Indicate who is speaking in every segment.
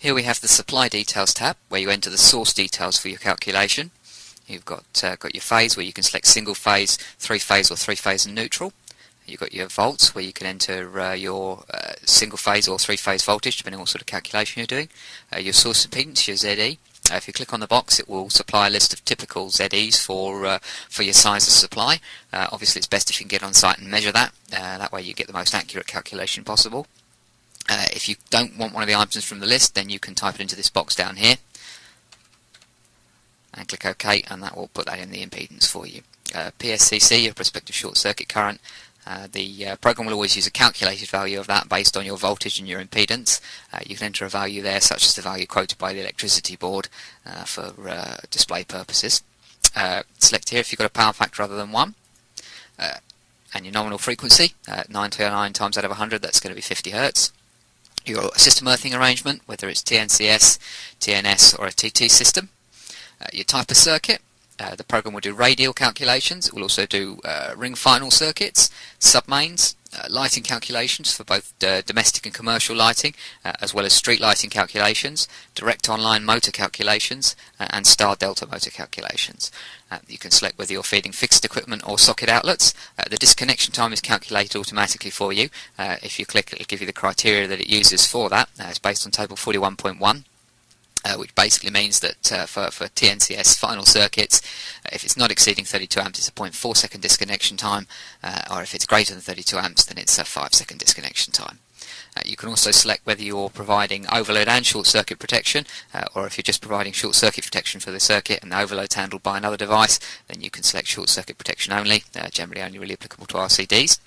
Speaker 1: Here we have the Supply Details tab, where you enter the source details for your calculation. You've got your phase, where you can select single phase, three phase or three phase and neutral. You've got your volts, where you can enter your single phase or three phase voltage, depending on what sort of calculation you're doing. Your source impedance, your ZE. If you click on the box, it will supply a list of typical ZEs for your size of supply. Obviously, it's best if you can get on site and measure that. That way you get the most accurate calculation possible. If you don't want one of the items from the list, then you can type it into this box down here and click OK, and that will put that in the impedance for you. PSCC, your prospective short circuit current. The program will always use a calculated value of that based on your voltage and your impedance. You can enter a value there, such as the value quoted by the electricity board for display purposes. Select here if you've got a power factor other than 1. And your nominal frequency, 929 times out of 100, that's going to be 50 Hz. Your system earthing arrangement, whether it's TNCS, TNS or a TT system. Your type of circuit. The program will do radial calculations. It will also do ring final circuits, submains, lighting calculations for both domestic and commercial lighting, as well as street lighting calculations, direct online motor calculations, and star delta motor calculations. You can select whether you're feeding fixed equipment or socket outlets. The disconnection time is calculated automatically for you. If you click, it will give you the criteria that it uses for that. It's based on table 41.1. Which basically means that for TNCS final circuits, if it's not exceeding 32 amps, it's a 0.4 second disconnection time, or if it's greater than 32 amps, then it's a 5 second disconnection time. You can also select whether you're providing overload and short circuit protection, or if you're just providing short circuit protection for the circuit and the overload's handled by another device, then you can select short circuit protection only, generally only really applicable to RCDs.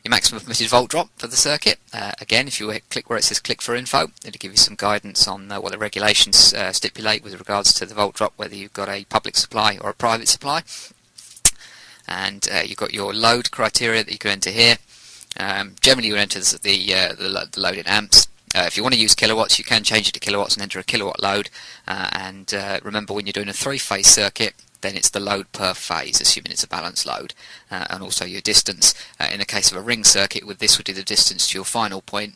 Speaker 1: Your maximum permitted volt drop for the circuit. Again, if you click where it says click for info, it'll give you some guidance on what the regulations stipulate with regards to the volt drop, whether you've got a public supply or a private supply. And you've got your load criteria that you can enter here. Generally you enter the load in amps. If you want to use kilowatts, you can change it to kilowatts and enter a kilowatt load. And remember, when you're doing a three-phase circuit, then it's the load per phase, assuming it's a balanced load, and also your distance. In the case of a ring circuit, with this would be the distance to your final point,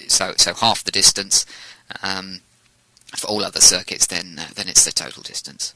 Speaker 1: so half the distance. For all other circuits, then it's the total distance.